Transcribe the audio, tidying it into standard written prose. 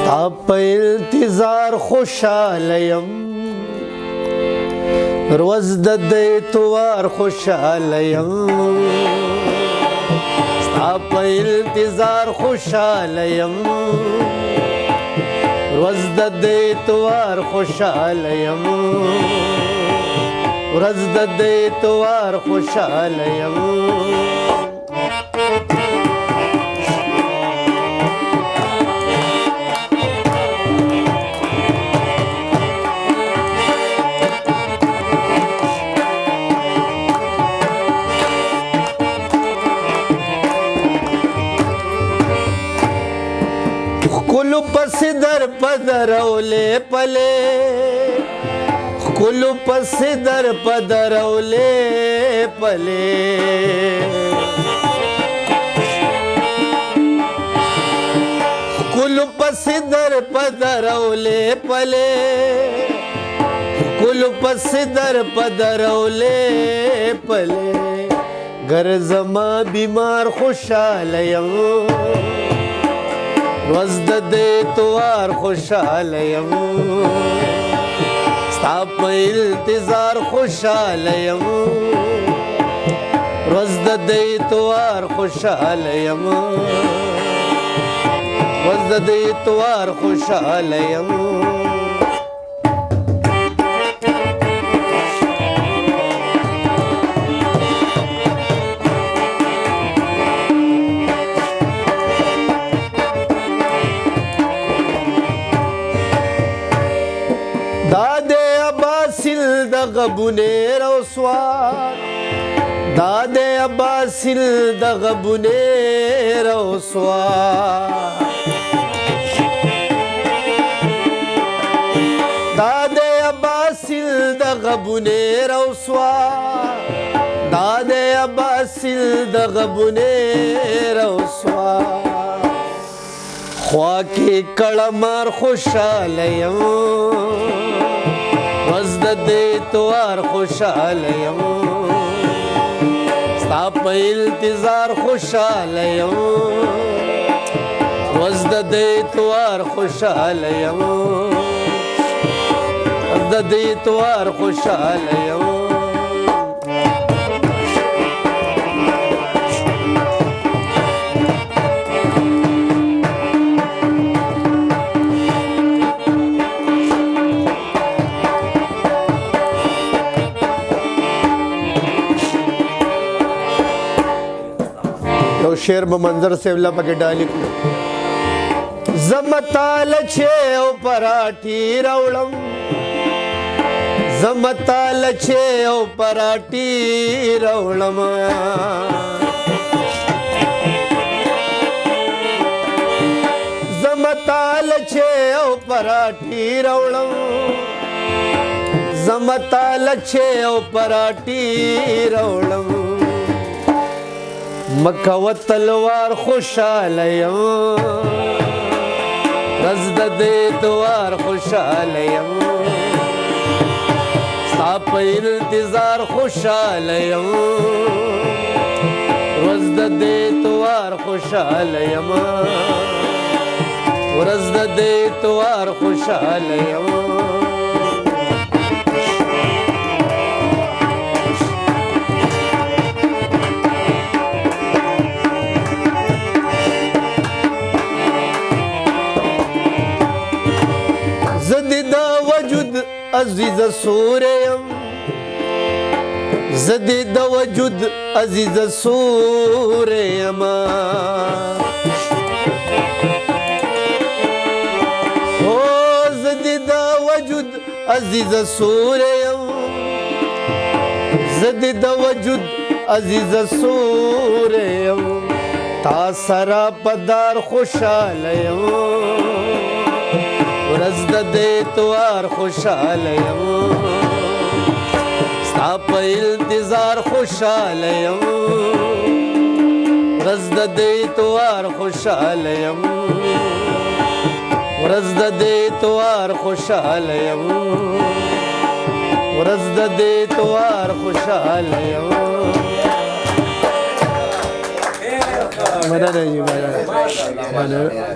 ستا په انتظار خوشاله یم روز د اعتبار خوشاله یم ستا په انتظار خوشاله یم روز د اعتبار خوشاله یم روز د اعتبار خوشاله یم کلو پس در پدرولے پلے کلو پس در پدرولے پلے کلو پس در پدرولے پلے کلو پس در پدرولے پلے گر زما بیمار خوشاله یم روز د اعتبار خوشاله یم ستا په انتظار خوشاله یم روز د اعتبار خوشاله یم روز د اعتبار خوشاله یم دادے عباسل د غبونیر او سوار دادے عباسل د غبونیر او سوار دادے عباسل د غبونیر او سوار دادے عباسل د غبونیر او سوار خوا کې کړمار خوشاله یم روز د اعتبار خوشاله یم ستا په انتظار خوشاله یم روز د اعتبار خوشاله یم روز د اعتبار خوشاله یم شعر به منظر سے اللہ پاکے ڈالی کلو زمتال چھے او پراٹھی روڑم زمتال چھے او پراٹھی روڑم زمتال چھے او پراٹھی روڑم زمتال چھے او پراٹھی روڑم مکہ و تلوار خوشاله یم روز د اعتبار خوشاله یم ستا په انتظار خوشاله یم روز د اعتبار خوشاله یم روز د اعتبار خوشاله یم زدی دا وجود عزیز سوریم زدی دا وجود عزیز سوریم زدی دا وجود عزیز سوریم زدی دا وجود عزیز سوریم تا سرا پدار خوشاله یم روز د اعتبار خوشاله یم ستا په انتظار خوشاله یم روز د اعتبار خوشاله یم روز د اعتبار خوشاله یم روز د اعتبار خوشاله یم مننه جی مننه